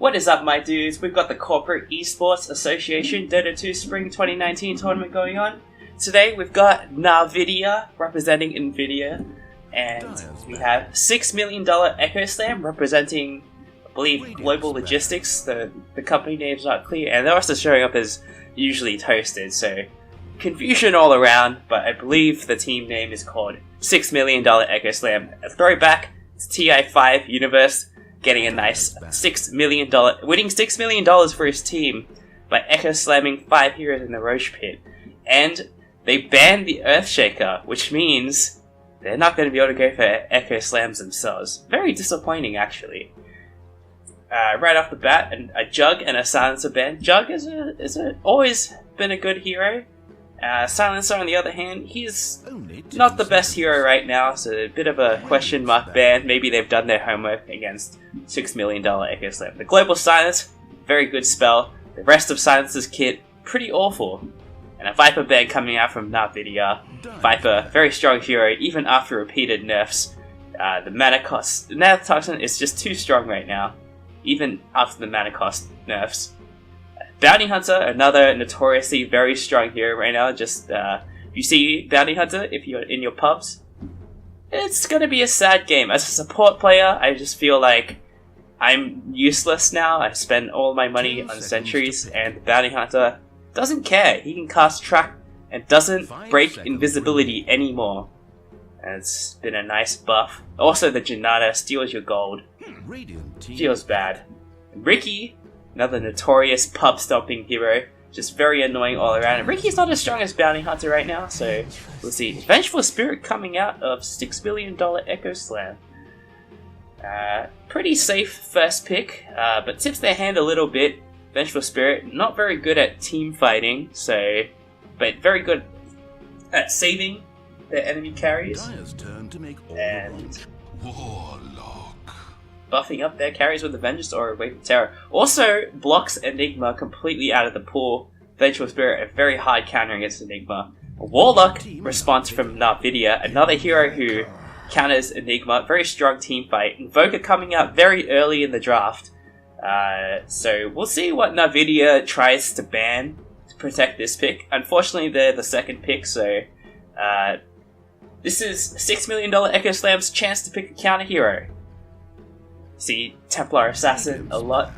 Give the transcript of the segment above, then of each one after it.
What is up, my dudes? We've got the Corporate Esports Association Dota 2 Spring 2019 tournament going on. Today we've got Na'ViDIA representing NVIDIA, and we have $6 million Echo Slam representing, I believe, Global Logistics. The company name's not clear, and they're also showing up as usually Toasted, so confusion all around, but I believe the team name is called $6 million Echo Slam. A throwback to TI5 Universe, getting a nice $6 million, winning $6 million for his team by Echo Slamming 5 heroes in the Roche Pit. And they banned the Earthshaker, which means they're not going to be able to go for Echo Slams themselves. Very disappointing, actually. Right off the bat, a Jug and a Silencer ban. Jug is always been a good hero. Silencer, on the other hand, he's not the best hero right now, so a bit of a question mark ban. Maybe they've done their homework against $6 million Echo Slam. The Global Silence, very good spell. The rest of Silencer's kit, pretty awful. And a Viper ban coming out from Na'ViDIA. Viper, very strong hero, even after repeated nerfs. The mana cost, the Nano Toxin is just too strong right now, even after the mana cost nerfs. Bounty Hunter, another notoriously very strong hero right now. Just, if you see Bounty Hunter, if you're in your pubs, it's gonna be a sad game. As a support player, I just feel like I'm useless now. I spend all my money on sentries, and Bounty Hunter doesn't care. He can cast Track and doesn't break invisibility anymore. And it's been a nice buff. Also, the Janata steals your gold. Feels bad. And Ricky, another notorious pub stomping hero, just very annoying all around. And Ricky's not as strong as Bounty Hunter right now, so we'll see. Vengeful Spirit coming out of $6 million Echo Slam. Pretty safe first pick, but tips their hand a little bit. Vengeful Spirit, not very good at team fighting, but very good at saving their enemy carries. And buffing up their carries with the Vengeance or a Wave of Terror. Also blocks Enigma completely out of the pool. Vengeful Spirit, a very hard counter against Enigma. A Warlock response from Na'ViDIA, another hero who counters Enigma. Very strong team fight. Invoker coming out very early in the draft. So we'll see what Na'ViDIA tries to ban to protect this pick. Unfortunately, they're the second pick, so this is $6 million Echo Slam's chance to pick a counter hero. See Templar Assassin a lot.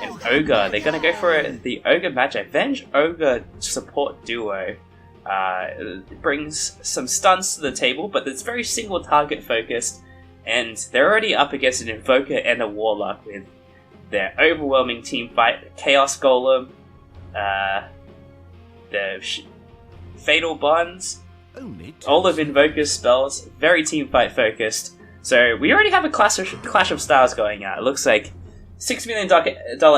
And Ogre, they're gonna go for the Ogre matchup. Venge Ogre support duo. It brings some stuns to the table, but it's very single target focused. And they're already up against an Invoker and a Warlock with their overwhelming team fight. The Chaos Golem, the Fatal Bonds, all of Invoker's spells, very team fight focused. So we already have a Clash of Styles going out. It looks like $6 million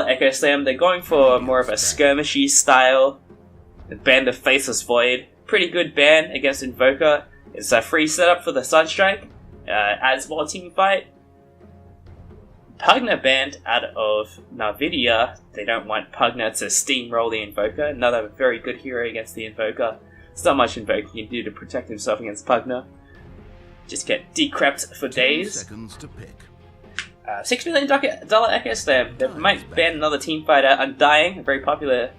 Echo Slam. They're going for more of a skirmishy style. The ban the Faceless Void. Pretty good ban against Invoker. It's a free setup for the Sunstrike. Adds more team fight. Pugna banned out of Na'ViDIA. They don't want Pugna to steamroll the Invoker. Another very good hero against the Invoker. There's not much Invoker can do to protect himself against Pugna. Just get decrept for days. $6 million Echo Slam. They might ban another team fighter. Undying, a very popular,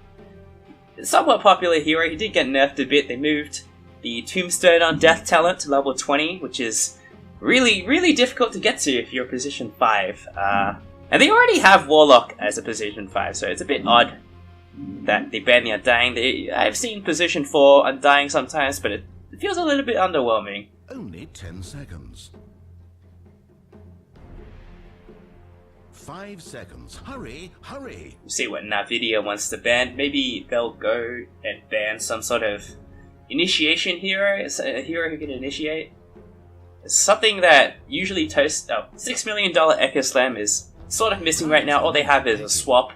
somewhat popular hero. He did get nerfed a bit. They moved the Tombstone on Death talent to level 20, which is really, really difficult to get to if you're position 5. And they already have Warlock as a position 5, so it's a bit odd that they ban the Undying. I've seen position 4 Undying sometimes, but it feels a little bit underwhelming. Only 10 seconds. 5 seconds. Hurry, hurry. We'll see what Na'ViDIA wants to ban. Maybe they'll go and ban some sort of initiation hero. It's a hero who can initiate. It's something that usually $6 million Echo Slam is sort of missing right now. All they have is a swap.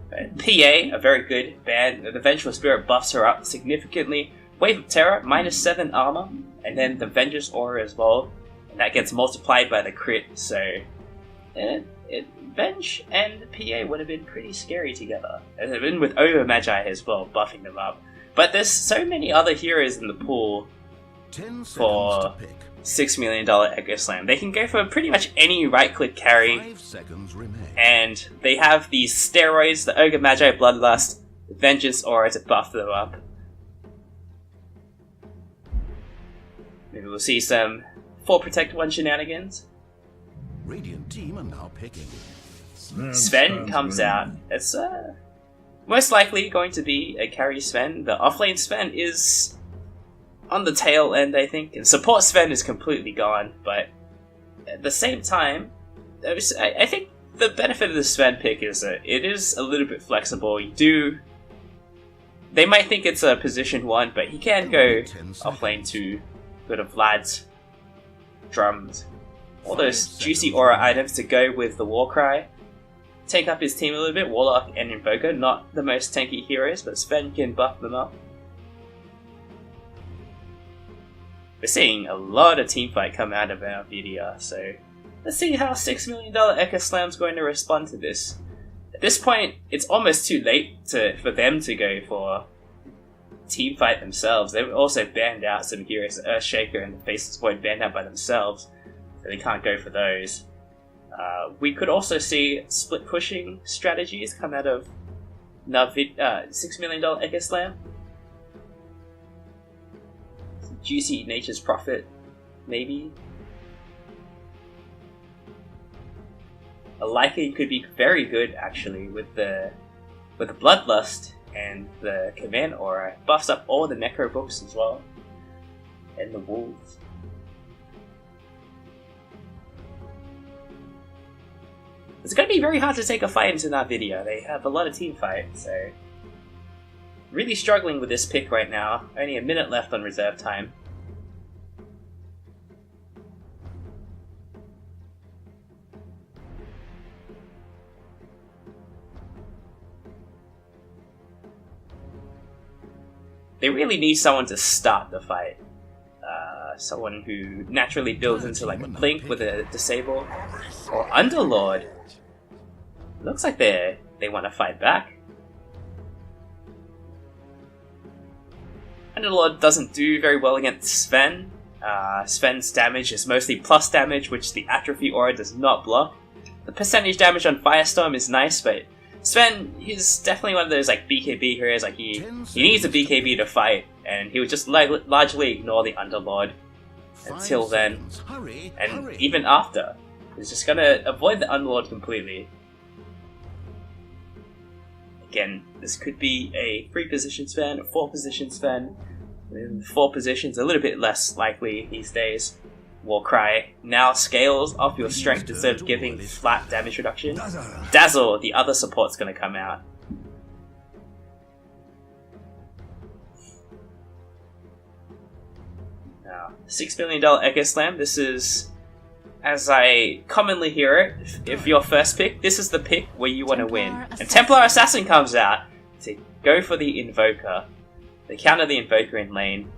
PA, a very good ban. The Vengeful Spirit buffs her up significantly. Wave of Terror, -7 armor. And then the Vengeance Aura as well. And that gets multiplied by the crit, so Venge and PA would have been pretty scary together. And they've been with Over Magi as well, buffing them up. But there's so many other heroes in the pool for $6 million Echo Slam. They can go for pretty much any right-click carry, 5 seconds remain. and they have these steroids, the Ogre Magi Bloodlust, Vengeance Aura to buff them up. Maybe we'll see some 4 Protect 1 shenanigans. Radiant team are now picking. Sven comes out. It's most likely going to be a carry Sven. The offlane Sven is on the tail end, I think. And support Sven is completely gone, but at the same time, I think the benefit of the Sven pick is that it is a little bit flexible. They might think it's a position 1, but he can go offlane to go to Vlad's drums. All those juicy aura items to go with the Warcry. Take up his team a little bit. Warlock and Invoker, not the most tanky heroes, but Sven can buff them up. We're seeing a lot of teamfight come out of Na'ViDIA, so let's see how $6 million Echo Slam's going to respond to this. At this point, it's almost too late for them to go for teamfight themselves. They've also banned out some heroes. Earthshaker and the Faceless Void banned out by themselves, so they can't go for those. We could also see split pushing strategies come out of $6 million Echo Slam. Juicy Nature's Prophet, maybe. A Lycan could be very good actually with the Bloodlust and the Command Aura. Buffs up all the Necro books as well, and the Wolves. It's going to be very hard to take a fight into Na'ViDIA. They have a lot of team fight, so really struggling with this pick right now. Only a minute left on reserve time. They really need someone to start the fight. Someone who naturally builds into like a Blink with a Disable. Or Underlord. Looks like they want to fight back. Underlord doesn't do very well against Sven. Sven's damage is mostly plus damage, which the Atrophy Aura does not block. The percentage damage on Firestorm is nice, but Sven, he's definitely one of those like BKB heroes. Like he needs a BKB to fight, and he would just largely ignore the Underlord until then, and even after. He's just gonna avoid the Underlord completely. Again, this could be a 3-position Sven, a 4-position Sven. 4 positions, a little bit less likely these days. Warcry now scales off your strength instead of giving flat damage reduction. Dazzle, the other support's gonna come out. Now, $6 million Echo Slam. This is, as I commonly hear it, if your first pick, this is the pick where you want to win. And Templar Assassin comes out to go for the Invoker. They counter the Invoker in lane.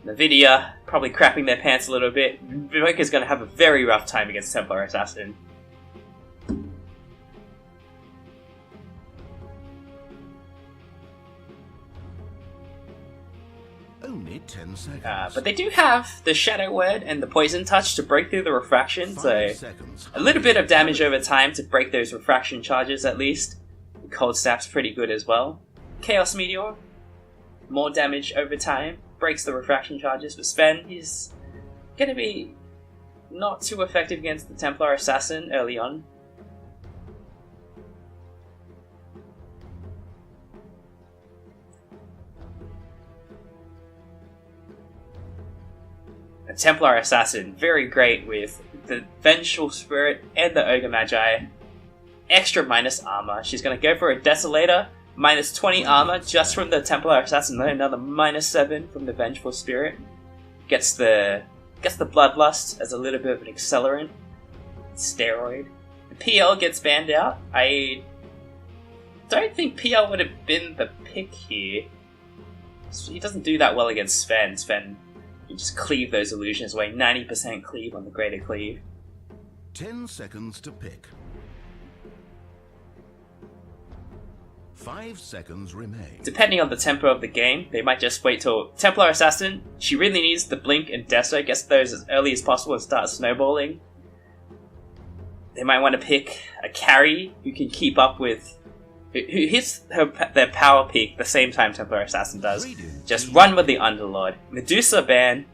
Na'ViDIA probably crapping their pants a little bit. Invoker's going to have a very rough time against Templar Assassin. Only 10 seconds. But they do have the Shadow Word and the Poison Touch to break through the Refraction, so a little bit of damage over time to break those Refraction charges at least. The Cold Snap's pretty good as well. Chaos Meteor, more damage over time, breaks the Refraction charges. But Sven, he's going to be not too effective against the Templar Assassin early on. A Templar Assassin, very great with the Vengeful Spirit and the Ogre Magi. Extra minus armor. She's going to go for a Desolator, minus 20 armor just from the Templar Assassin, then another minus 7 from the Vengeful Spirit. Gets the Bloodlust as a little bit of an accelerant. Steroid. The PL gets banned out. I don't think PL would have been the pick here. He doesn't do that well against Sven. Sven, you just cleave those illusions away. 90% cleave on the Greater Cleave. 10 seconds to pick. 5 seconds remain. Depending on the tempo of the game, they might just wait till Templar Assassin. She really needs the Blink and Deso, gets those as early as possible and start snowballing. They might want to pick a carry who can keep up with... who hits their power peak the same time Templar Assassin does. Just run with the Underlord. Medusa ban,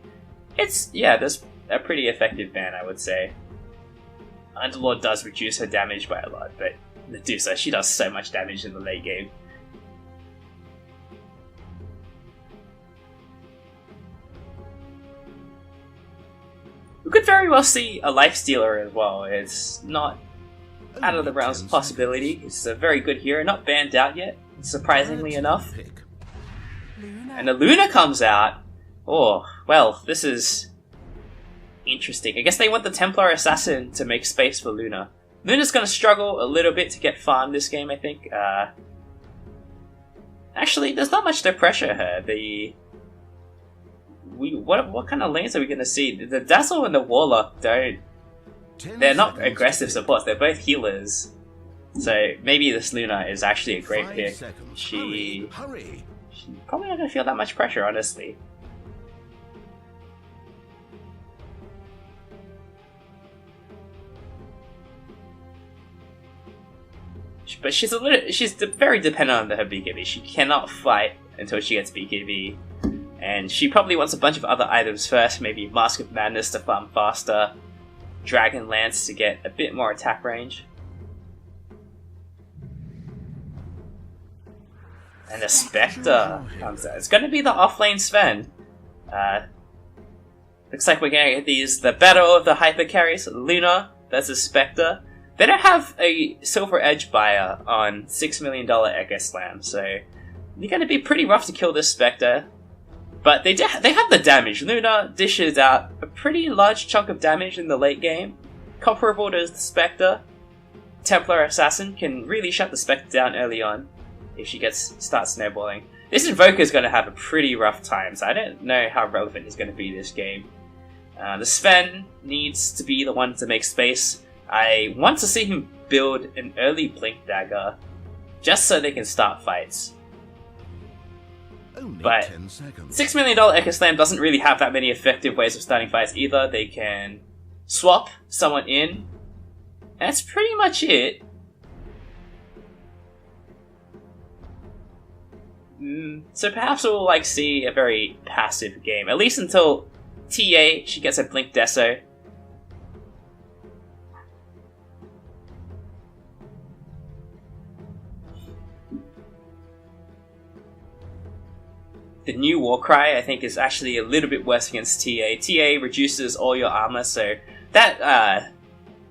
that's a pretty effective ban, I would say. Underlord does reduce her damage by a lot, but Medusa, she does so much damage in the late game. We could very well see a Lifestealer as well. It's not out of the realms of possibility. It's a very good hero, not banned out yet, surprisingly enough. And the Luna comes out. Oh, well, this is interesting. I guess they want the Templar Assassin to make space for Luna. Luna's going to struggle a little bit to get farmed this game, I think. Actually, there's not much to pressure her. What kind of lanes are we going to see? The Dazzle and the Warlock they're not aggressive supports, they're both healers. So maybe this Luna is actually a great pick. She's probably not going to feel that much pressure, honestly. But she's very dependent on her BKB. She cannot fight until she gets BKB. And she probably wants a bunch of other items first, maybe Mask of Madness to farm faster, Dragon Lance to get a bit more attack range. And a Spectre comes out. It's going to be the offlane Sven. Looks like we're going to get the battle of the hyper carries. Luna versus Spectre. They don't have a Silver Edge buyer on $6 million Echo Slam, so they're going to be pretty rough to kill this Spectre. But they have the damage. Luna dishes out a pretty large chunk of damage in the late game, comparable to the Spectre. Templar Assassin can really shut the Spectre down early on if she starts snowballing. This Invoker is going to have a pretty rough time, so I don't know how relevant he's going to be this game. The Sven needs to be the one to make space. I want to see him build an early Blink Dagger, just so they can start fights. But $6 million Echo Slam doesn't really have that many effective ways of starting fights either. They can swap someone in, and that's pretty much it. So perhaps we'll see a very passive game, at least until TA, she gets a Blink Deso. The new Warcry, I think, is actually a little bit worse against TA. TA reduces all your armor, so that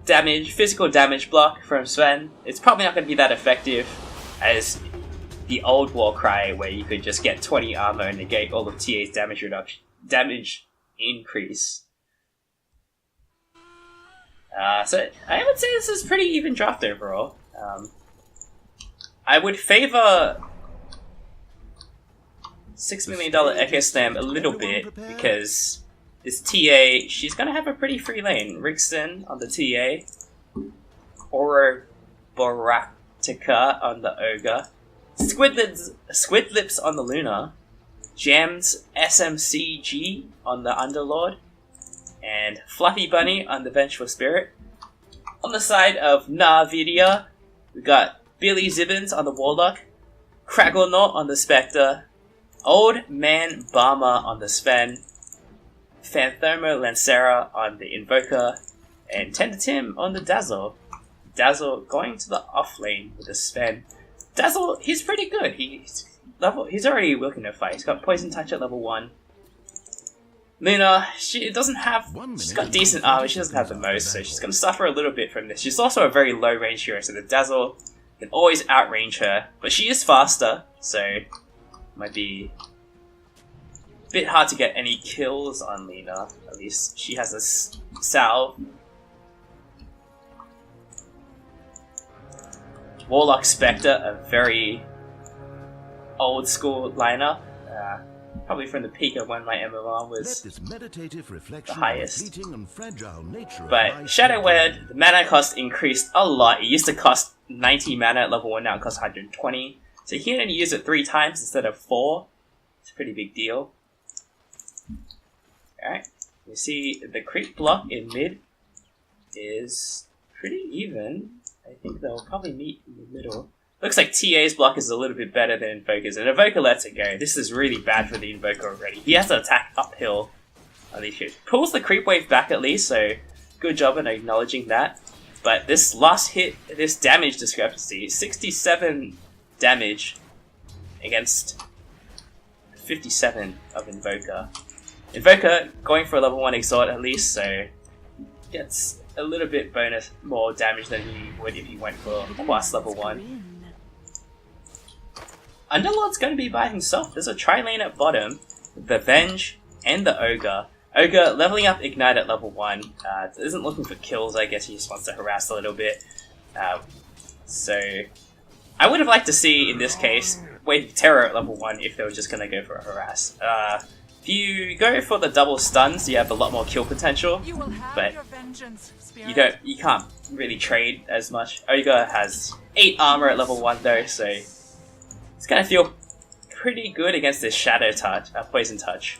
physical damage block from Sven, it's probably not going to be that effective as the old Warcry, where you could just get 20 armor and negate all of TA's damage increase. So I would say this is pretty even draft overall. I would favor $6 million Echo Slam a little bit, because this TA, she's going to have a pretty free lane. Rixen on the TA, Oroboratica on the Ogre, Squidlips on the Luna, Gems SMCG on the Underlord, and Fluffy Bunny on the Vengeful Spirit. On the side of Na'ViDIA, we got Billy Zibbons on the Warlock, Cragglenaut on the Spectre, Old Man Barma on the Sven, Phantomo Lancera on the Invoker, and Tentatim on the Dazzle. Dazzle going to the offlane with the Sven. Dazzle, he's pretty good. He's already looking to fight. He's got Poison Touch at level 1. Luna, she's got decent armor, she doesn't have the most, so she's going to suffer a little bit from this. She's also a very low range hero, so the Dazzle can always outrange her, but she is faster, so might be a bit hard to get any kills on Luna. At least she has a salve. Warlock Spectre, a very old school lineup. Probably from the peak of when my MMR was the highest. But Shadow Word, the mana cost increased a lot. It used to cost 90 mana at level 1, now it costs 120. So he can only use it 3 times instead of 4. It's a pretty big deal. Alright, you see the creep block in mid is pretty even. I think they'll probably meet in the middle. Looks like TA's block is a little bit better than Invoker's, and Invoker lets it go. This is really bad for the Invoker already. He has to attack uphill on these ships. Pulls the creep wave back at least, so good job in acknowledging that. But this last hit, this damage discrepancy, 67 damage against 57 of Invoker. Invoker going for a level 1 exalt at least, so gets a little bit bonus more damage than he would if he went for class level 1. Underlord's going to be by himself. There's a tri-lane at bottom, the Venge and the Ogre. Ogre leveling up Ignite at level 1. Isn't looking for kills, I guess he just wants to harass a little bit. So I would have liked to see, in this case, Wave Terror at level 1 if they were just going to go for a harass. If you go for the double stuns, you have a lot more kill potential, but you can't really trade as much. Ogre has 8 armor at level 1 though, so it's gonna feel pretty good against this Shadow Touch, Poison Touch.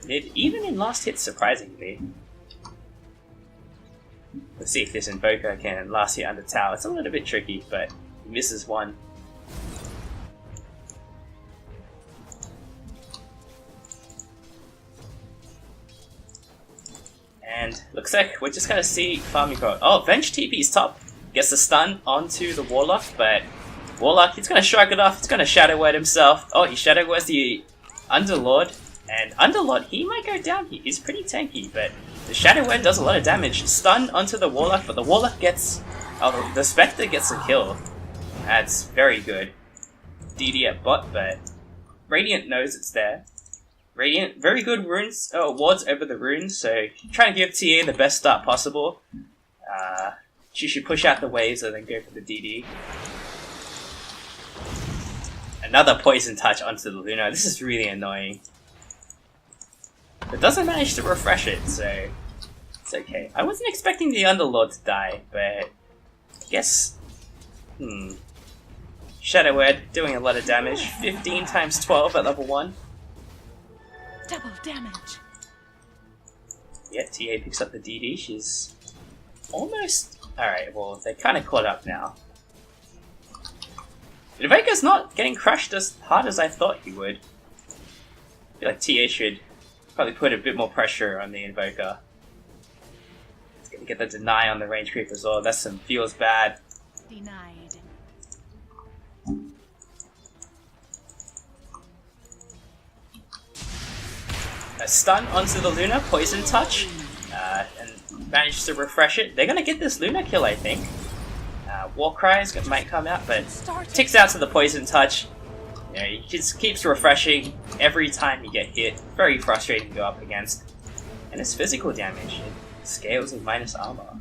Even in last hit, surprisingly. Let's see if this Invoker can last hit under tower. It's a little bit tricky, but he misses one. And looks like we're just gonna see farming go. Oh, Venge TP's top. Gets the stun onto the Warlock, but Warlock, he's gonna shrug it off. He's gonna Shadow Word himself. Oh, he Shadow Words the Underlord. And Underlord, he might go down here. He's pretty tanky, but the Shadow Word does a lot of damage. Stun onto the Warlock, but the Warlock gets... Oh, the Spectre gets a kill. That's very good. DD at bot, but Radiant knows it's there. Radiant, very good runes, wards over the runes, so trying to give TA the best start possible. She should push out the waves and then go for the DD. Another Poison Touch onto the Luna. This is really annoying. But doesn't manage to refresh it, so it's okay. I wasn't expecting the Underlord to die, but I guess... Shadow Word doing a lot of damage. 15 times 12 at level 1. Double damage. Yeah, TA picks up the DD. She's almost... Alright, well, they're kind of caught up now. Invoker's not getting crushed as hard as I thought he would. I feel like TA should probably put a bit more pressure on the Invoker. He's gonna get the deny on the range creep as well. That's some feels bad. Denied. A stun onto the Luna, Poison Touch, and managed to refresh it. They're gonna get this Luna kill, I think. Warcries might come out, but ticks out to the Poison Touch. You know, he just keeps refreshing every time you get hit. Very frustrating to go up against. And it's physical damage. It scales with minus armor.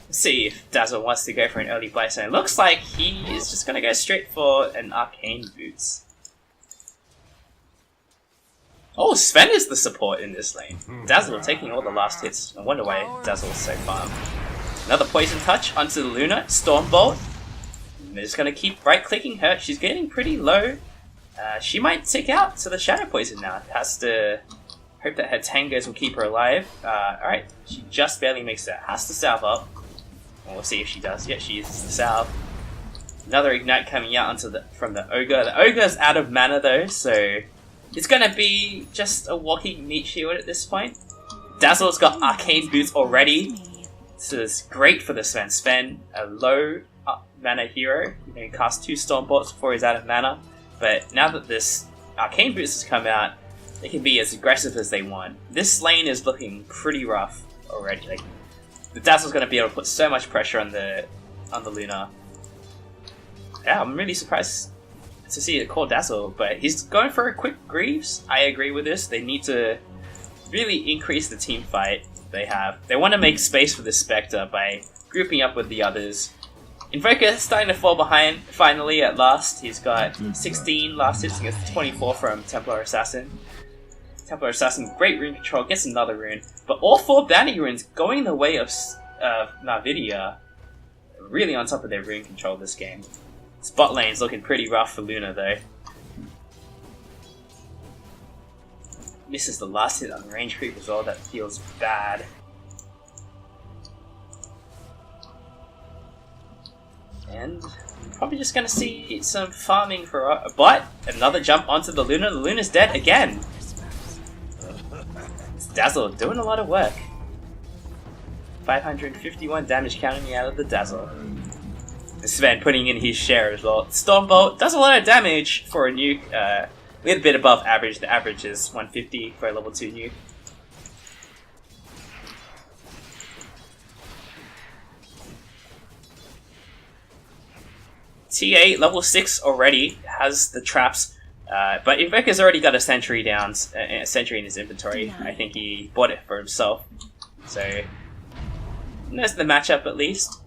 Let's see if Dazzle wants to go for an early buy zone. Looks like he is just gonna go straight for an Arcane Boots. Oh, Sven is the support in this lane. Dazzle taking all the last hits. I wonder why Dazzle is so farm. Another Poison Touch onto the Luna. Stormbolt. They're just gonna keep right-clicking her. She's getting pretty low. She might tick out to the Shadow Poison now. Has to hope that her tangos will keep her alive. Alright, she just barely makes it. Has to salve up. And we'll see if she does. Yeah, she uses the salve. Another Ignite coming out from the Ogre. The Ogre's out of mana though, so it's gonna be just a walking meat shield at this point. Dazzle's got Arcane Boots already. This is great for the Sven. Sven, a low mana hero. You can cast 2 Stormbolts before he's out of mana. But now that this Arcane Boots has come out, they can be as aggressive as they want. This lane is looking pretty rough already. Like, the Dazzle's going to be able to put so much pressure on the Luna. Yeah, I'm really surprised to see it called Dazzle, but he's going for a quick Greaves. I agree with this. They need to really increase the team fight they have. They want to make space for the Spectre by grouping up with the others. Invoker starting to fall behind finally at last. He's got 16 last hits against 24 from Templar Assassin. Templar Assassin, great rune control, gets another rune. But all 4 bounty runes going the way of Na'ViDIA. Really on top of their rune control this game. Spot lane's looking pretty rough for Luna though. Misses the last hit on the range creep as well, that feels bad. And probably just gonna see some farming for a but another jump onto the Luna. The Luna's dead again. It's Dazzle doing a lot of work. 551 damage counting me out of the Dazzle. Sven putting in his share as well. Stormbolt does a lot of damage for a nuke. A little bit above average. The average is 150 for a level 2 nuke. TA level 6 already has the traps, but Invoker's already got a sentry down, a sentry in his inventory. I think he bought it for himself. So there's the matchup at least.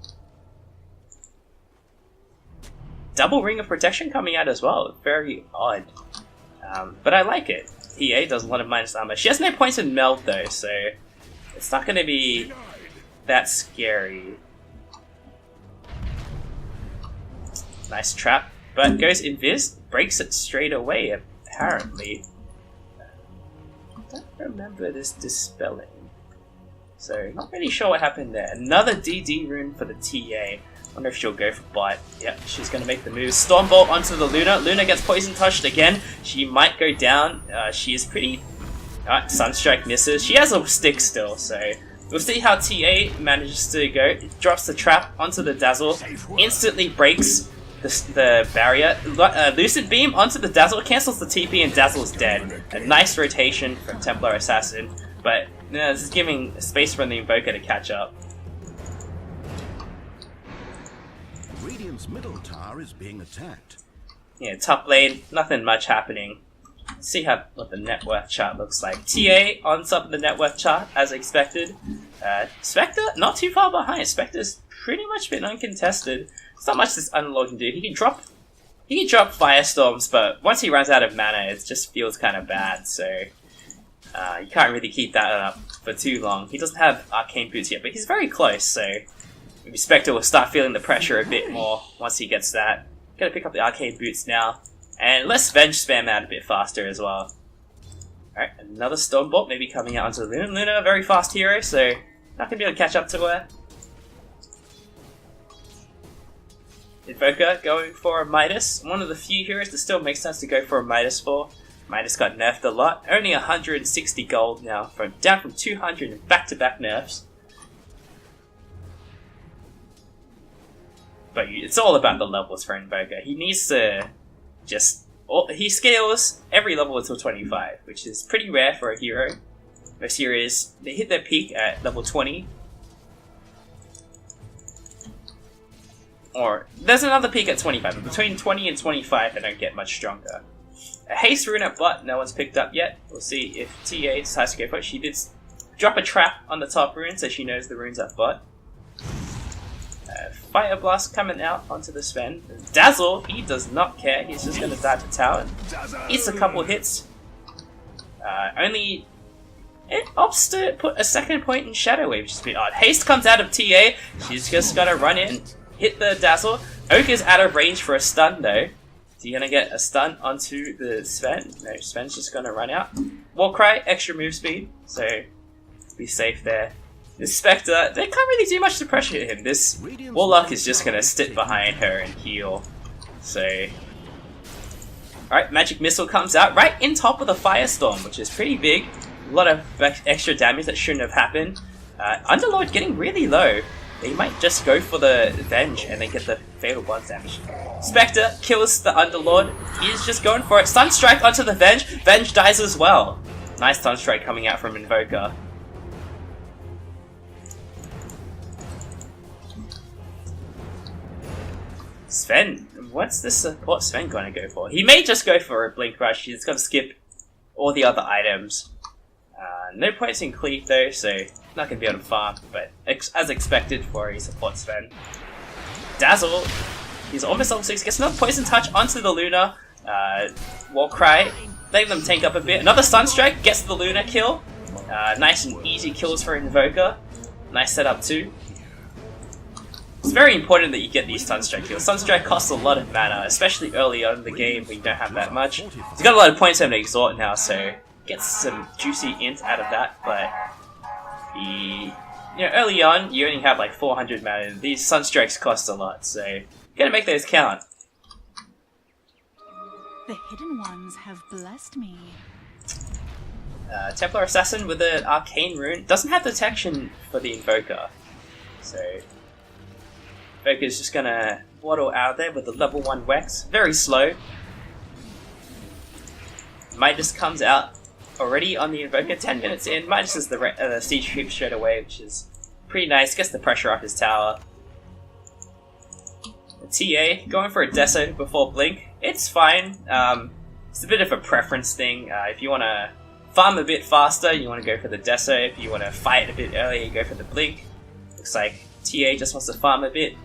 Double Ring of Protection coming out as well. Very odd. But I like it. TA does a lot of minus armor. She has no points in meld though, so it's not going to be that scary. Nice trap, but goes invis, breaks it straight away apparently. I don't remember this dispelling. So not really sure what happened there. Another DD rune for the TA. Wonder if she'll go for bot. Yep, she's gonna make the move. Stormbolt onto the Luna. Luna gets poison touched again. She might go down. She is pretty... Sunstrike misses. She has a stick still, so we'll see how TA manages to go. Drops the trap onto the Dazzle. Instantly breaks the barrier. Lucid Beam onto the Dazzle. Cancels the TP and Dazzle's dead. A nice rotation from Templar Assassin. But this is giving space for the Invoker to catch up. Radiant's middle tower is being attacked. Yeah, top lane, nothing much happening. Let's see what the net worth chart looks like. TA on top of the net worth chart, as expected. Spectre, not too far behind. Spectre's pretty much been uncontested. There's not much this Unlord can do. He can drop Firestorms, but once he runs out of mana, it just feels kind of bad, so you can't really keep that up for too long. He doesn't have Arcane Boots yet, but he's very close, so maybe Spectre will start feeling the pressure a bit more once he gets that. Gotta pick up the Arcane Boots now. And let's Venge spam out a bit faster as well. Alright, another Stormbolt maybe coming out onto Luna. Luna, a very fast hero, so not gonna be able to catch up to her. Invoker going for a Midas. One of the few heroes that still makes sense to go for a Midas for. Midas got nerfed a lot. Only 160 gold now, down from 200 in back-to-back nerfs. But it's all about the levels for Invoker. He needs to he scales every level until 25, which is pretty rare for a hero. Most heroes, they hit their peak at level 20. Or, there's another peak at 25, but between 20 and 25 they don't get much stronger. A haste rune at bot, no one's picked up yet. We'll see if TA decides to go for it. She did drop a trap on the top rune, so she knows the rune's at bot. Fire Blast coming out onto the Sven. Dazzle, he does not care. He's just going to dive to tower. Eats a couple hits. It opts to put a second point in Shadow Wave, which is a bit odd. Haste comes out of TA. She's just got to run in, hit the Dazzle. Oak is out of range for a stun though. Is he going to get a stun onto the Sven? No, Sven's just going to run out. Warcry, extra move speed, so be safe there. This Spectre, they can't really do much to pressure him. This Warlock is just going to sit behind her and heal. So, alright, Magic Missile comes out right in top of the Firestorm, which is pretty big. A lot of extra damage that shouldn't have happened. Underlord getting really low. They might just go for the Venge and then get the Fatal Bond damage. Spectre kills the Underlord. He's just going for it. Sunstrike onto the Venge. Venge dies as well. Nice Sunstrike coming out from Invoker. Sven, what's the support Sven gonna go for? He may just go for a Blink Rush. He's gonna skip all the other items. No points in Cleave though, so not gonna be able to farm, but as expected for a support Sven. Dazzle, he's almost level 6, gets another Poison Touch onto the Luna. Warcry letting them tank up a bit. Another Sunstrike gets the Luna kill. Nice and easy kills for Invoker. Nice setup too. It's very important that you get these Sunstrike kills. Sunstrike costs a lot of mana, especially early on in the game when you don't have that much. He's got a lot of points on Exhort now, so gets some juicy int out of that, but early on you only have like 400 mana, and these Sunstrikes cost a lot, so you gotta make those count. The hidden ones have blessed me. Templar Assassin with an Arcane Rune doesn't have detection for the Invoker, so Invoker's just gonna waddle out there with the level 1 Wex, very slow. Midas comes out already on the Invoker, 10 minutes in. Midas is the siege creep straight away, which is pretty nice, gets the pressure off his tower. The TA, going for a Deso before Blink, it's fine. It's a bit of a preference thing. If you want to farm a bit faster, you want to go for the Deso. If you want to fight a bit earlier, you go for the Blink. Looks like TA just wants to farm a bit.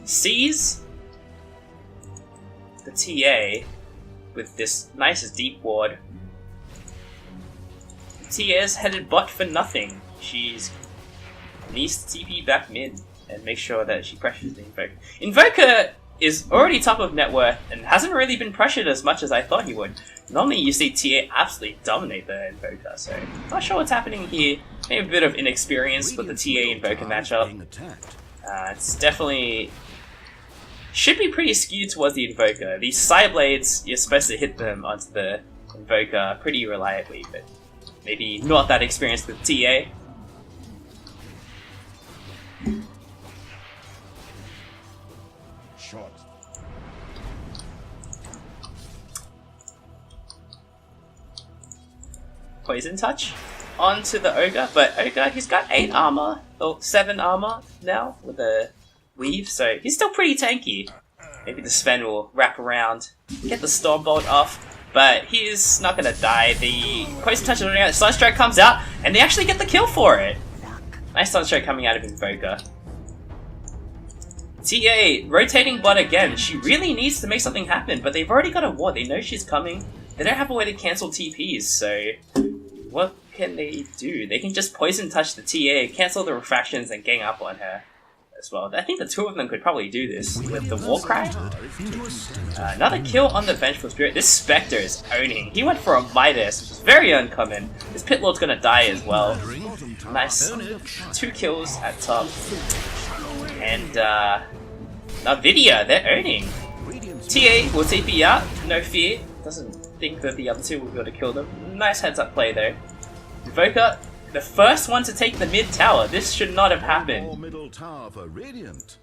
Sees the TA with this nice deep ward. TA's headed bot for nothing. She's needs to TP back mid and make sure that she pressures the Invoker. Invoker is already top of net worth and hasn't really been pressured as much as I thought he would. Normally you see TA absolutely dominate the Invoker, so not sure what's happening here. Maybe a bit of inexperience with the TA Invoker matchup. It's definitely should be pretty skewed towards the Invoker. These Psyblades, you're supposed to hit them onto the Invoker pretty reliably, but maybe not that experienced with TA. Shot. Poison Touch onto the Ogre, but Ogre, he's got 8 armor, or 7 armor now with a Weave, so he's still pretty tanky. Maybe the Sven will wrap around, get the Stormbolt off, but he's not gonna die. The Poison Touch, Sunstrike comes out, and they actually get the kill for it. Nice Sunstrike coming out of Invoker. TA rotating bot again. She really needs to make something happen, but they've already got a ward. They know she's coming. They don't have a way to cancel TPs, so what can they do? They can just Poison Touch the TA, cancel the refractions, and gang up on her as well. I think the two of them could probably do this with the Warcry. Another kill on the Vengeful Spirit. This Spectre is owning. He went for a Midas, which is very uncommon. This Pit Lord's gonna die as well. Nice. 2 kills at top. And Na'ViDIA, they're owning. TA will TP out, no fear. Doesn't think that the other two will be able to kill them. Nice heads up play though. Invoker, the first one to take the mid tower. This should not have happened. Middle tower for Radiant.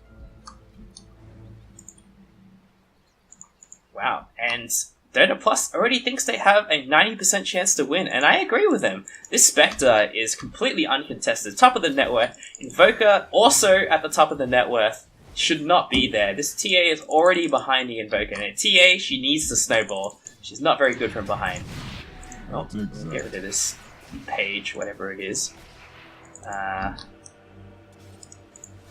Wow, and Dota Plus already thinks they have a 90% chance to win, and I agree with him. This Spectre is completely uncontested, top of the net worth. Invoker also at the top of the net worth, should not be there. This TA is already behind the Invoker, and TA, she needs to snowball. She's not very good from behind. Oh, get rid of this page, whatever it is.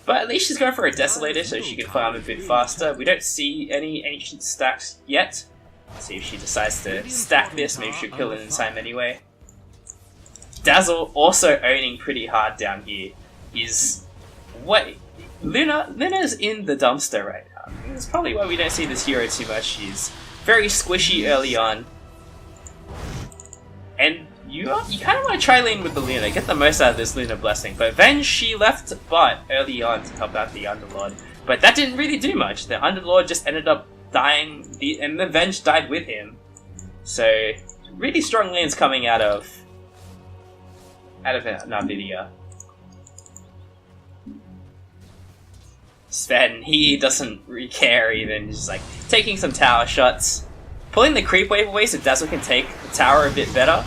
But at least she's going for a Desolator so she can farm a bit faster. We don't see any ancient stacks yet. Let's see if she decides to stack this. Maybe she'll kill it in time anyway. Dazzle also owning pretty hard down here. He's Luna's in the dumpster right now. That's probably why we don't see this hero too much. She's very squishy early on. And you kind of want to try lane with the Luna, get the most out of this Luna Blessing. But then she left bot early on to help out the Underlord. But that didn't really do much. The Underlord just ended up dying, and the Venge died with him. So, really strong lanes coming out of Na'ViDIA. Sven, he doesn't really care even, he's just like taking some tower shots. Pulling the creep wave away so Dazzle can take the tower a bit better.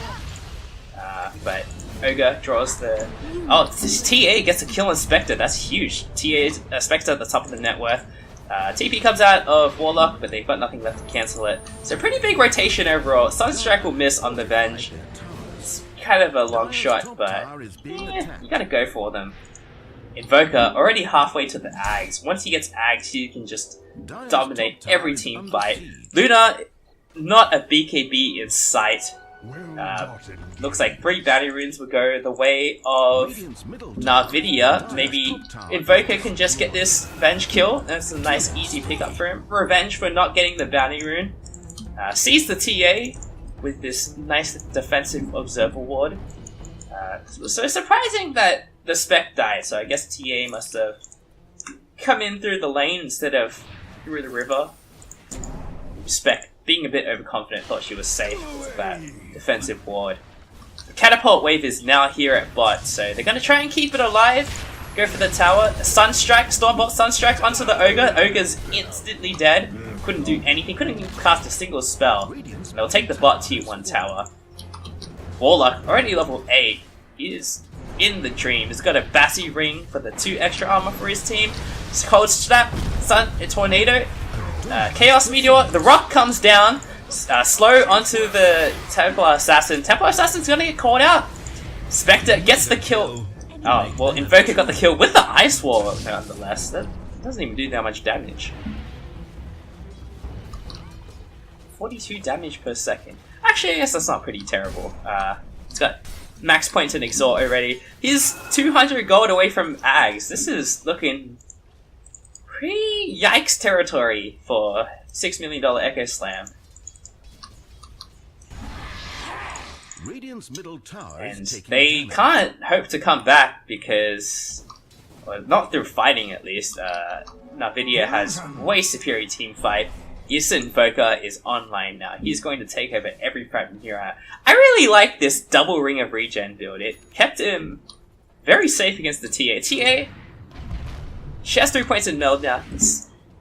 But Ogre draws the... Oh, TA gets a kill on Spectre, that's huge. TA Spectre at the top of the net worth. TP comes out of Warlock, but they've got nothing left to cancel it. So pretty big rotation overall. Sunstrike will miss on the Venge. It's kind of a long shot, but yeah, you gotta go for them. Invoker already halfway to the Ags. Once he gets Ags, he can just dominate every team fight. Luna not a BKB in sight. Looks like 3 bounty runes will go the way of Na'ViDIA. Maybe Invoker can just get this Venge kill. That's a nice easy pickup for him. Revenge for not getting the bounty rune. Sees the TA with this nice defensive Observer Ward. So surprising that the Spec died, so I guess TA must have come in through the lane instead of through the river. Spec, being a bit overconfident, thought she was safe with that defensive ward. The Catapult Wave is now here at bot, so they're going to try and keep it alive. Go for the tower. Sunstrike, Stormbolt Sunstrike onto the Ogre. Ogre's instantly dead. Couldn't do anything, couldn't even cast a single spell. And they'll take the bot tier 1 tower. Warlock, already level 8, is in the dream. He's got a Bassy Ring for the 2 extra armor for his team. Cold Snap, a Tornado, Chaos Meteor, the rock comes down, slow onto the Templar Assassin. Templar Assassin's gonna get caught out. Spectre gets the kill. Oh, well, Invoker got the kill with the Ice Wall, nonetheless. That doesn't even do that much damage. 42 damage per second. Actually, I guess that's not pretty terrible. It's got max points in Exalt already. He's 200 gold away from Ags. This is looking pretty yikes territory for $6 million Echo Slam. Radiant's middle tower And is they can't hope to come back because, well, not through fighting at least. Na'ViDIA has way superior team fight. Yison Invoker is online now. He's going to take over every fight from here out. I really like this double ring of regen build. It kept him very safe against the TA. TA, she has 3 points in meld now.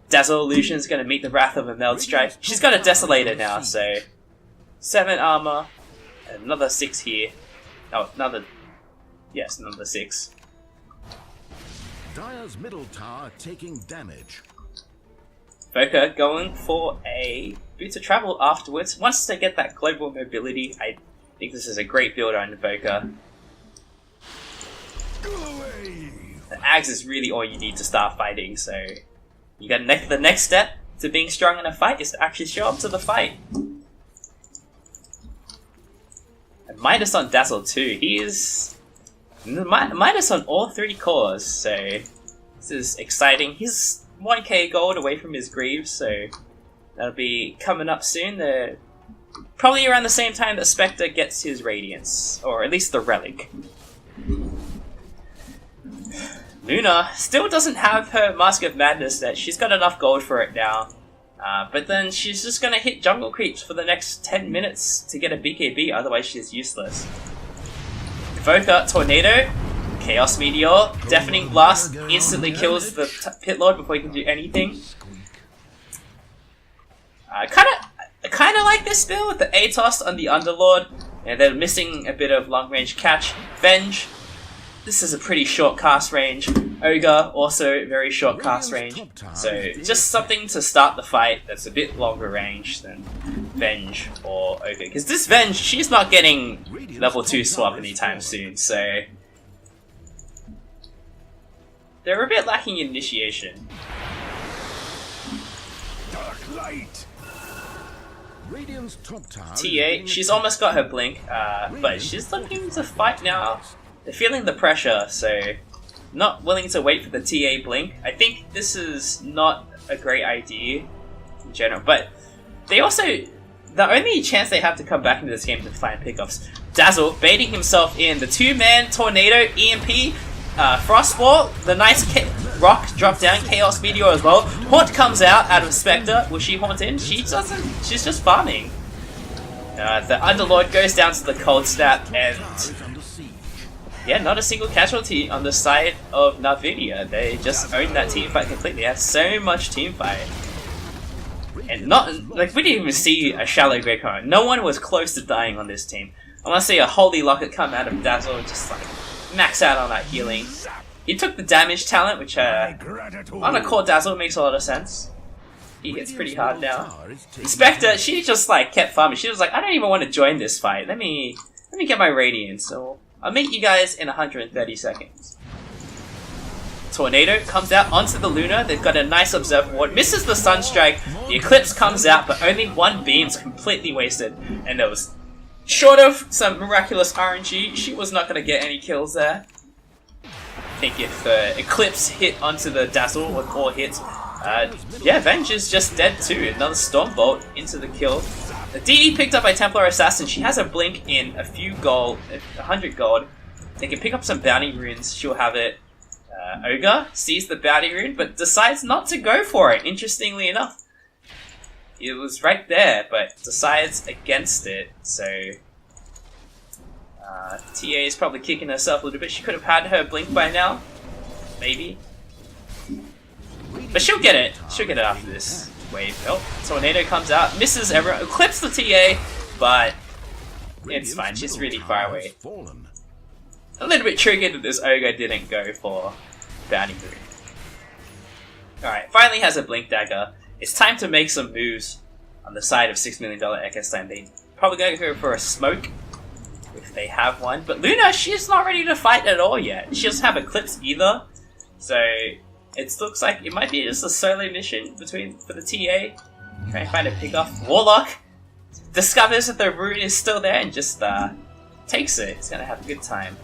Dazzle Illusion is going to meet the wrath of a meld strike. She's got a Desolator now, so 7 armor, and another 6 here. Oh, another 6. Dire's middle tower taking damage. Invoker going for a Boots of Travel afterwards. Once they get that global mobility, I think this is a great build on Invoker. The Ags is really all you need to start fighting, so you got the next step to being strong in a fight is to actually show up to the fight. And Midas on Dazzle too. He is Midas on all 3 cores, so this is exciting. He's 1k gold away from his Greaves, so that'll be coming up soon. They're probably around the same time that Spectre gets his Radiance, or at least the Relic. Luna still doesn't have her Mask of Madness set. She's got enough gold for it now. But then she's just gonna hit jungle creeps for the next 10 minutes to get a BKB, otherwise she's useless. Invoker, Tornado, Chaos Meteor, Deafening Blast, instantly kills the Pit Lord before he can do anything. I kinda like this build with the Atos on the Underlord, and they're missing a bit of long range catch. Venge, this is a pretty short cast range. Ogre, also very short cast range. So just something to start the fight that's a bit longer range than Venge or Ogre. Because this Venge, she's not getting level 2 swap anytime soon, so they're a bit lacking in initiation. Dark light. Radiant's top tower TA, she's almost got her blink, but she's looking to fight now. They're feeling the pressure, so not willing to wait for the TA blink. I think this is not a great idea in general, but they also, the only chance they have to come back into this game to find pickups. Dazzle baiting himself in the 2-man Tornado EMP. Frostball, the nice rock drop down, Chaos Meteor as well. Haunt comes out of Spectre. Will she haunt in? She doesn't. She's just farming. The Underlord goes down to the Cold Snap, and yeah, not a single casualty on the side of Na'ViDIA. They just own that team fight completely. They have so much team fight. And not, like, we didn't even see a shallow Great Current. No one was close to dying on this team. I want to see a Holy Locket come out of Dazzle and just, like, max out on that healing. He took the damage talent, which on a core Dazzle makes a lot of sense. He hits pretty hard now. Spectre, she just like kept farming. She was like, I don't even want to join this fight. Let me get my Radiance. So I'll meet you guys in 130 seconds. Tornado comes out onto the Luna. They've got a nice Observer Ward. Misses the Sunstrike. The Eclipse comes out, but only one beam's completely wasted. And it was short of some miraculous RNG. She was not going to get any kills there. I think if Eclipse hit onto the Dazzle with 4 hits, yeah, Venge is just dead too. Another Stormbolt into the kill. The DD picked up by Templar Assassin. She has a blink in a few gold, 100 gold. They can pick up some bounty runes. She'll have it. Ogre sees the bounty rune, but decides not to go for it, interestingly enough. It was right there, but decides against it, so... TA is probably kicking herself a little bit. She could have had her blink by now. Maybe. But she'll get it. She'll get it after this wave. Oh, Tornado comes out, misses everyone, clips the TA, but it's fine. She's really far away. A little bit triggered that this Ogre didn't go for bounty rune. Alright, finally has a blink dagger. It's time to make some moves on the side of $6 million Ekestein. They probably go for a smoke if they have one. But Luna, she's not ready to fight at all yet. She doesn't have Eclipse either. So it looks like it might be just a solo mission for the TA. Try and find a pick-off. Warlock discovers that the rune is still there and just takes it. It's gonna have a good time.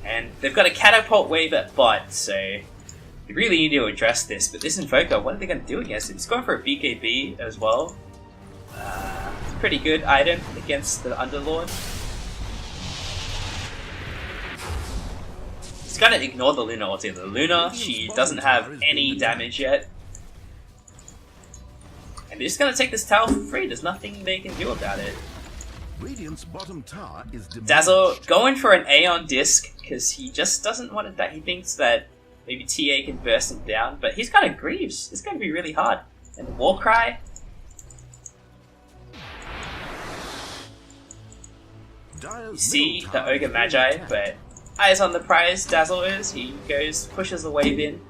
And they've got a catapult wave at bot, so they really need to address this. But this Invoker, what are they going to do against it? He's going for a BKB as well. Pretty good item against the Underlord. He's going to ignore the Luna altogether. The Luna, she doesn't have any damage yet. And they're just going to take this tower for free. There's nothing they can do about it. Radiant's bottom tower is Dazzle going for an Aeon Disc because he just doesn't want it. That he thinks that maybe TA can burst him down, but he's got a Greaves. It's going to be really hard. And the Warcry. You see the Ogre Magi, but eyes on the prize. Dazzle is. He goes, pushes the wave in,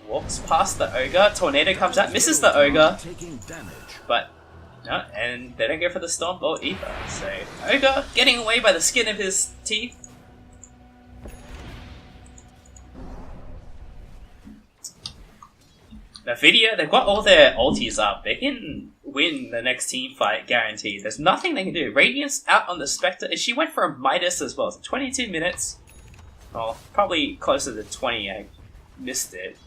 walks past the Ogre. Tornado comes out, misses the Ogre, but. No, and they don't go for the Stormbolt either, so Ogre getting away by the skin of his teeth. Na'ViDIA, they've got all their ultis up. They can win the next team fight, guaranteed. There's nothing they can do. Radiance out on the Spectre. She went for a Midas as well, so 22 minutes. Well, probably closer to 20, I missed it.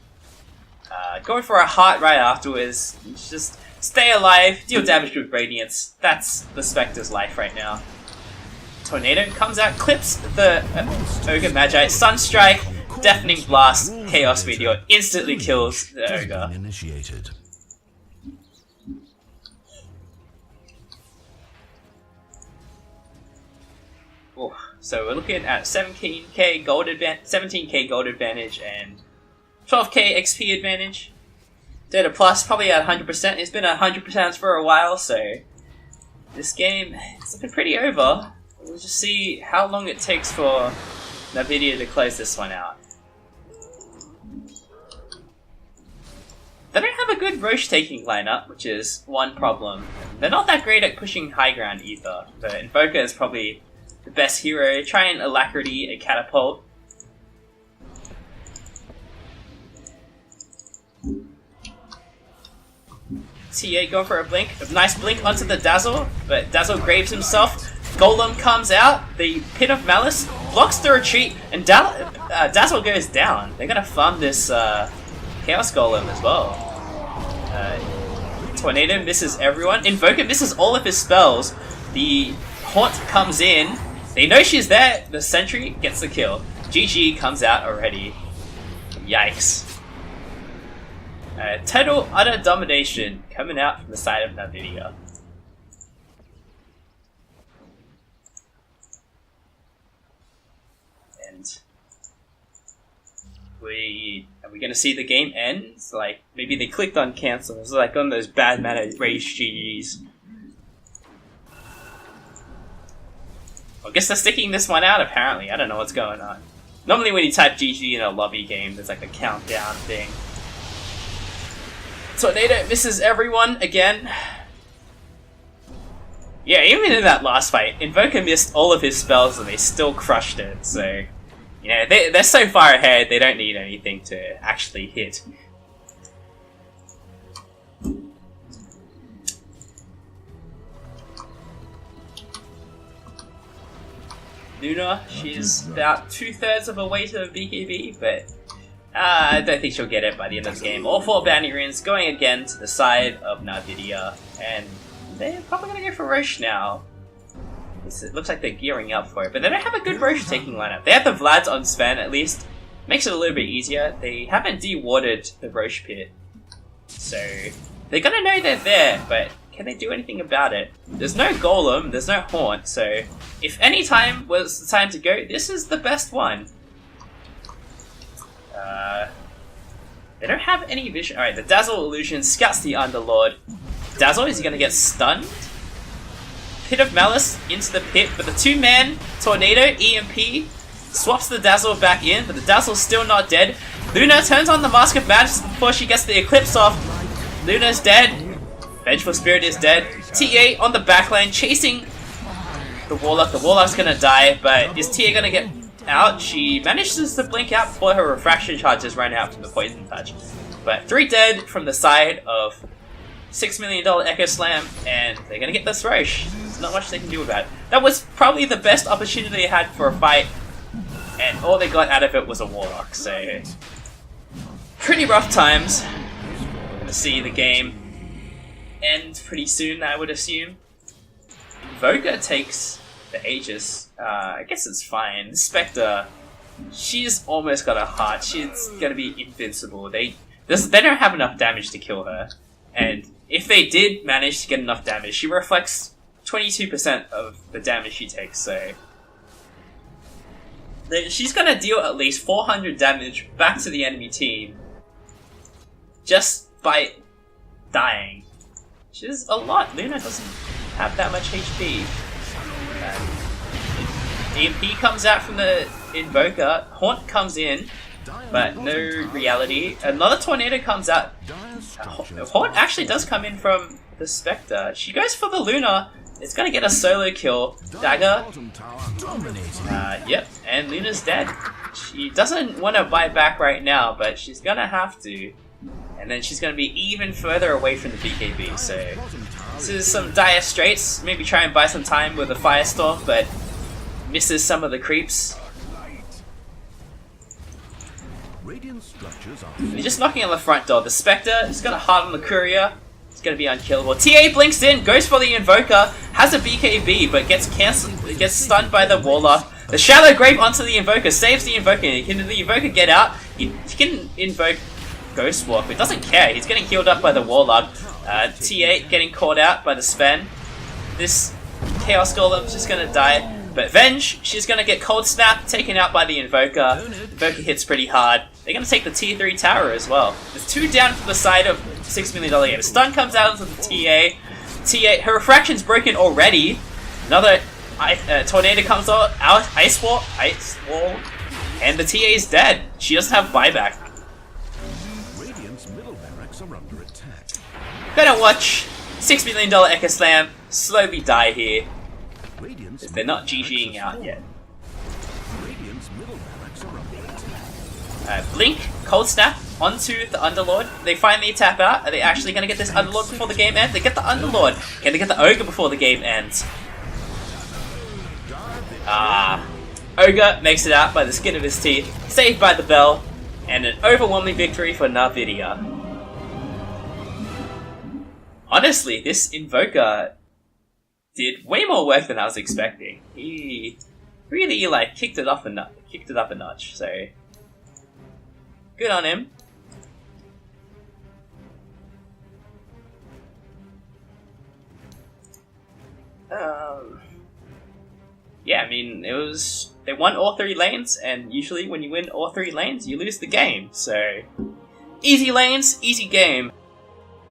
Going for a heart right afterwards. It's just... stay alive, deal damage with Radiance. That's the Spectre's life right now. Tornado comes out, clips the Ogre Magi, Sunstrike, Deafening Blast, Chaos Meteor, instantly kills the Ogre. Initiated. Ooh, so we're looking at 17k gold advantage and 12k XP advantage. Dota Plus probably at 100%. It's been at 100% for a while, so this game is looking pretty over. We'll just see how long it takes for Na'ViDIA to close this one out. They don't have a good Roche taking lineup, which is one problem. They're not that great at pushing high ground either. The Invoker is probably the best hero. Try an Alacrity, a Catapult. TA going for a blink, a nice blink onto the Dazzle, but Dazzle graves himself. Golem comes out, the Pit of Malice blocks the retreat, and Dazzle goes down. They're gonna farm this Chaos Golem as well. Tornado misses everyone. Invoker misses all of his spells. The Haunt comes in. They know she's there. The Sentry gets the kill. GG comes out already. Yikes. Total utter domination coming out from the side of Na'ViDIA. And are we gonna see the game end? Like maybe they clicked on cancel. It's like on those bad mana rage GGs. I guess they're sticking this one out apparently. I don't know what's going on. Normally when you type GG in a lobby game, there's like a countdown thing. Tornado misses everyone again. Yeah, even in that last fight, Invoker missed all of his spells and they still crushed it, so You know, they're so far ahead, they don't need anything to actually hit. Luna, she's about 2/3 of her way to the BKB, but I don't think she'll get it by the end of the game. All 4 bounty runes going again to the side of Na'ViDIA, and they're probably going to go for Roche now. It looks like they're gearing up for it, but they don't have a good Roche taking lineup. They have the Vlads on Sven at least, makes it a little bit easier. They haven't de-watered the Roche pit, so they're going to know they're there, but can they do anything about it? There's no Golem, there's no Haunt, so if any time was the time to go, this is the best one. They don't have any vision. Alright, the Dazzle Illusion scouts the Underlord. Dazzle, is he going to get stunned? Pit of Malice into the pit, but the 2-man Tornado EMP swaps the Dazzle back in, but the Dazzle's still not dead. Luna turns on the Mask of Madness before she gets the Eclipse off. Luna's dead. Vengeful Spirit is dead. TA on the backline chasing the Warlock. The Warlock's gonna die, but is TA gonna get out? She manages to blink out before her refraction charges run out from the Poison Touch. But 3 dead from the side of $6 million Echo Slam, and they're gonna get this Roche. There's not much they can do about it. That was probably the best opportunity they had for a fight, and all they got out of it was a Warlock, so pretty rough times. We're gonna see the game end pretty soon, I would assume. Invoker takes the Aegis. I guess it's fine. Spectre, she's almost got a heart. She's gonna be invincible. They don't have enough damage to kill her. And if they did manage to get enough damage, she reflects 22% of the damage she takes, so she's gonna deal at least 400 damage back to the enemy team just by dying. Which is a lot. Luna doesn't have that much HP. EMP comes out from the Invoker, Haunt comes in, but no reality. Another Tornado comes out. Haunt actually does come in from the Spectre. She goes for the Luna. It's gonna get a solo kill. Dagger. Yep, and Luna's dead. She doesn't want to buy back right now, but she's gonna have to. And then she's gonna be even further away from the BKB, so this is some dire straits. Maybe try and buy some time with a Firestorm, but misses some of the creeps. They're just knocking on the front door. The Spectre has got a heart on the Courier. It's going to be unkillable. TA blinks in, goes for the Invoker, has a BKB, but gets cancelled, gets stunned by the Warlock. The Shallow Grave onto the Invoker, saves the Invoker. Can the Invoker get out? He can invoke Ghost Walk, but doesn't care. He's getting healed up by the Warlock. T8 getting caught out by the Sven. This Chaos Golem's just going to die. But Venge, she's going to get Cold Snap, taken out by the Invoker. Invoker hits pretty hard. They're going to take the T3 tower as well. There's 2 down from the side of $6 million game. Stun comes out into the TA. TA, her refraction's broken already. Another Tornado comes out, Ice Wall, and the TA is dead. She doesn't have buyback. Better watch $6 million Echo Slam slowly die here. They're not GGing out yet. Blink, Cold Snap onto the Underlord. They finally tap out. Are they actually going to get this Underlord before the game ends? They get the Underlord. Can they get the Ogre before the game ends? Ogre makes it out by the skin of his teeth, saved by the bell, and an overwhelming victory for Na'ViDIA. Honestly, this Invoker did way more work than I was expecting. He really kicked it up a notch. So good on him. Yeah, I mean, they won all 3 lanes, and usually when you win all 3 lanes, you lose the game. So easy lanes, easy game.